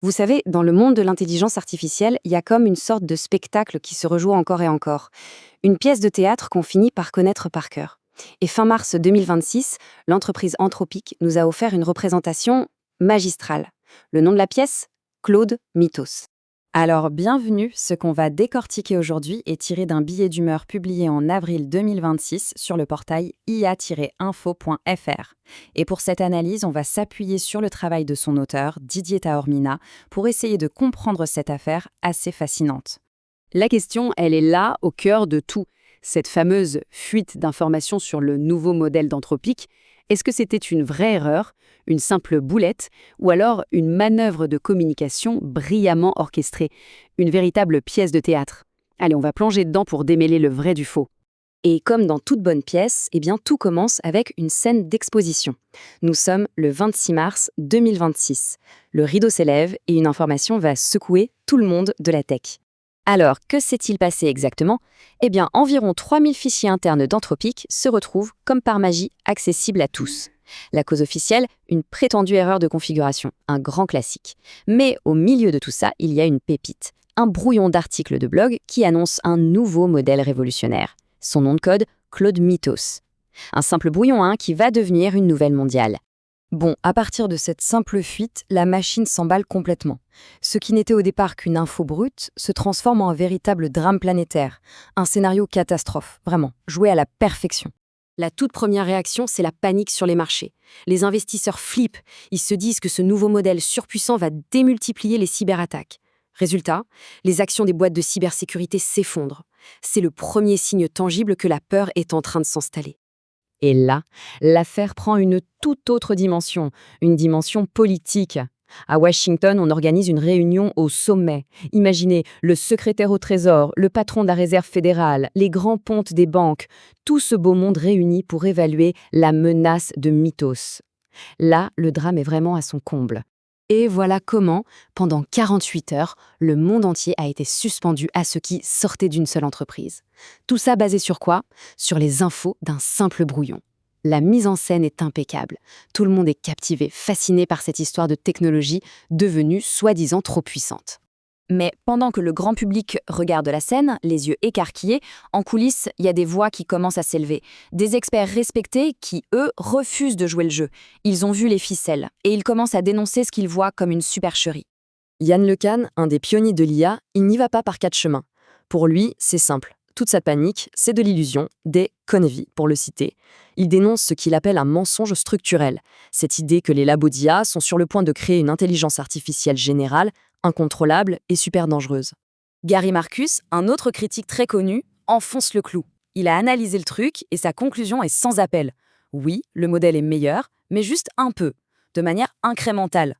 Vous savez, dans le monde de l'intelligence artificielle, il y a comme une sorte de spectacle qui se rejoue encore et encore. Une pièce de théâtre qu'on finit par connaître par cœur. Et fin mars 2026, l'entreprise Anthropic nous a offert une représentation magistrale. Le nom de la pièce? Claude Mythos. Alors, bienvenue, ce qu'on va décortiquer aujourd'hui est tiré d'un billet d'humeur publié en avril 2026 sur le portail ia-info.fr. Et pour cette analyse, on va s'appuyer sur le travail de son auteur, Didier Taormina, pour essayer de comprendre cette affaire assez fascinante. La question, elle est là, au cœur de tout. Cette fameuse fuite d'informations sur le nouveau modèle d'Anthropic, est-ce que c'était une vraie erreur, une simple boulette, ou alors une manœuvre de communication brillamment orchestrée, une véritable pièce de théâtre? Allez, on va plonger dedans pour démêler le vrai du faux. Et comme dans toute bonne pièce, eh bien tout commence avec une scène d'exposition. Nous sommes le 26 mars 2026. Le rideau s'élève et une information va secouer tout le monde de la tech. Alors, que s'est-il passé exactement? Eh bien, environ 3000 fichiers internes d'Anthropic se retrouvent, comme par magie, accessibles à tous. La cause officielle, une prétendue erreur de configuration, un grand classique. Mais au milieu de tout ça, il y a une pépite, un brouillon d'articles de blog qui annonce un nouveau modèle révolutionnaire. Son nom de code, Claude Mythos. Un simple brouillon qui va devenir une nouvelle mondiale. Bon, à partir de cette simple fuite, la machine s'emballe complètement. Ce qui n'était au départ qu'une info brute se transforme en un véritable drame planétaire. Un scénario catastrophe, vraiment, joué à la perfection. La toute première réaction, c'est la panique sur les marchés. Les investisseurs flippent, ils se disent que ce nouveau modèle surpuissant va démultiplier les cyberattaques. Résultat, les actions des boîtes de cybersécurité s'effondrent. C'est le premier signe tangible que la peur est en train de s'installer. Et là, l'affaire prend une toute autre dimension, une dimension politique. À Washington, on organise une réunion au sommet. Imaginez le secrétaire au Trésor, le patron de la Réserve fédérale, les grands pontes des banques, tout ce beau monde réuni pour évaluer la menace de Mythos. Là, le drame est vraiment à son comble. Et voilà comment, pendant 48 heures, le monde entier a été suspendu à ce qui sortait d'une seule entreprise. Tout ça basé sur quoi? Sur les infos d'un simple brouillon. La mise en scène est impeccable. Tout le monde est captivé, fasciné par cette histoire de technologie devenue soi-disant trop puissante. Mais pendant que le grand public regarde la scène, les yeux écarquillés, en coulisses, il y a des voix qui commencent à s'élever. Des experts respectés qui, eux, refusent de jouer le jeu. Ils ont vu les ficelles et ils commencent à dénoncer ce qu'ils voient comme une supercherie. Yann LeCun, un des pionniers de l'IA, il n'y va pas par quatre chemins. Pour lui, c'est simple. Toute sa panique, c'est de l'illusion, des conneries, pour le citer. Il dénonce ce qu'il appelle un mensonge structurel. Cette idée que les labos d'IA sont sur le point de créer une intelligence artificielle générale, incontrôlable et super dangereuse. Gary Marcus, un autre critique très connu, enfonce le clou. Il a analysé le truc et sa conclusion est sans appel. Oui, le modèle est meilleur, mais juste un peu, de manière incrémentale.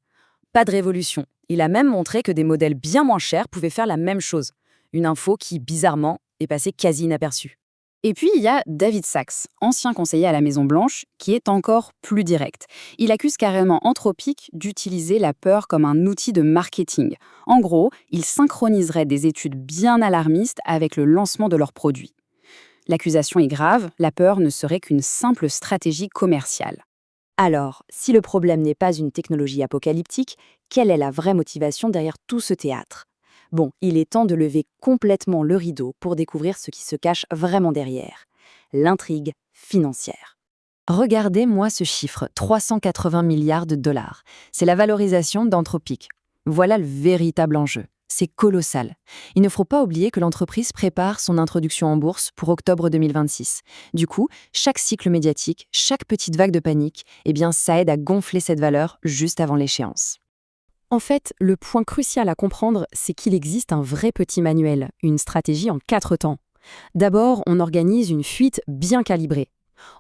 Pas de révolution. Il a même montré que des modèles bien moins chers pouvaient faire la même chose. Une info qui, bizarrement, est passée quasi inaperçue. Et puis, il y a David Sachs, ancien conseiller à la Maison-Blanche, qui est encore plus direct. Il accuse carrément Anthropic d'utiliser la peur comme un outil de marketing. En gros, il synchroniserait des études bien alarmistes avec le lancement de leurs produits. L'accusation est grave, la peur ne serait qu'une simple stratégie commerciale. Alors, si le problème n'est pas une technologie apocalyptique, quelle est la vraie motivation derrière tout ce théâtre? Bon, il est temps de lever complètement le rideau pour découvrir ce qui se cache vraiment derrière. L'intrigue financière. Regardez-moi ce chiffre, 380 milliards de dollars. C'est la valorisation d'Anthropic. Voilà le véritable enjeu. C'est colossal. Il ne faut pas oublier que l'entreprise prépare son introduction en bourse pour octobre 2026. Du coup, chaque cycle médiatique, chaque petite vague de panique, ça aide à gonfler cette valeur juste avant l'échéance. En fait, le point crucial à comprendre, c'est qu'il existe un vrai petit manuel, une stratégie en 4 temps. D'abord, on organise une fuite bien calibrée.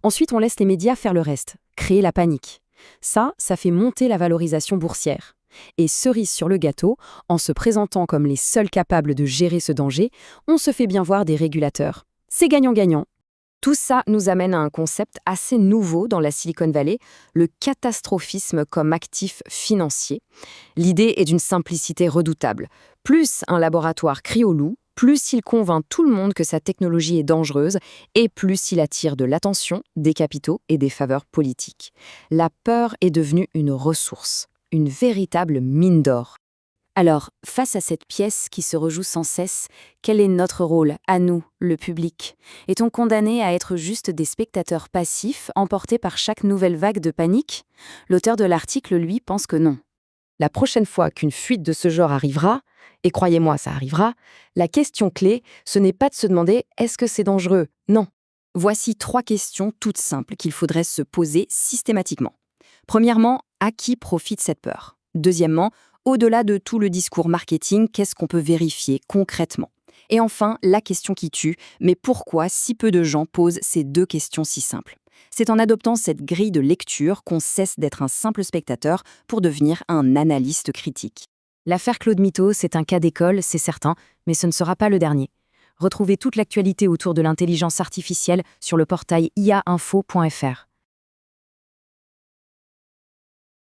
Ensuite, on laisse les médias faire le reste, créer la panique. Ça fait monter la valorisation boursière. Et cerise sur le gâteau, en se présentant comme les seuls capables de gérer ce danger, on se fait bien voir des régulateurs. C'est gagnant-gagnant. Tout ça nous amène à un concept assez nouveau dans la Silicon Valley, le catastrophisme comme actif financier. L'idée est d'une simplicité redoutable. Plus un laboratoire crie au loup, plus il convainc tout le monde que sa technologie est dangereuse et plus il attire de l'attention, des capitaux et des faveurs politiques. La peur est devenue une ressource, une véritable mine d'or. Alors, face à cette pièce qui se rejoue sans cesse, quel est notre rôle, à nous, le public? Est-on condamné à être juste des spectateurs passifs, emportés par chaque nouvelle vague de panique? L'auteur de l'article, lui, pense que non. La prochaine fois qu'une fuite de ce genre arrivera, et croyez-moi, ça arrivera, la question clé, ce n'est pas de se demander est-ce que c'est dangereux? Non. Voici 3 questions toutes simples qu'il faudrait se poser systématiquement. Premièrement, à qui profite cette peur? Deuxièmement, au-delà de tout le discours marketing, qu'est-ce qu'on peut vérifier concrètement? Et enfin, la question qui tue, mais pourquoi si peu de gens posent ces 2 questions si simples? C'est en adoptant cette grille de lecture qu'on cesse d'être un simple spectateur pour devenir un analyste critique. L'affaire Claude Miteau, c'est un cas d'école, c'est certain, mais ce ne sera pas le dernier. Retrouvez toute l'actualité autour de l'intelligence artificielle sur le portail iainfo.fr.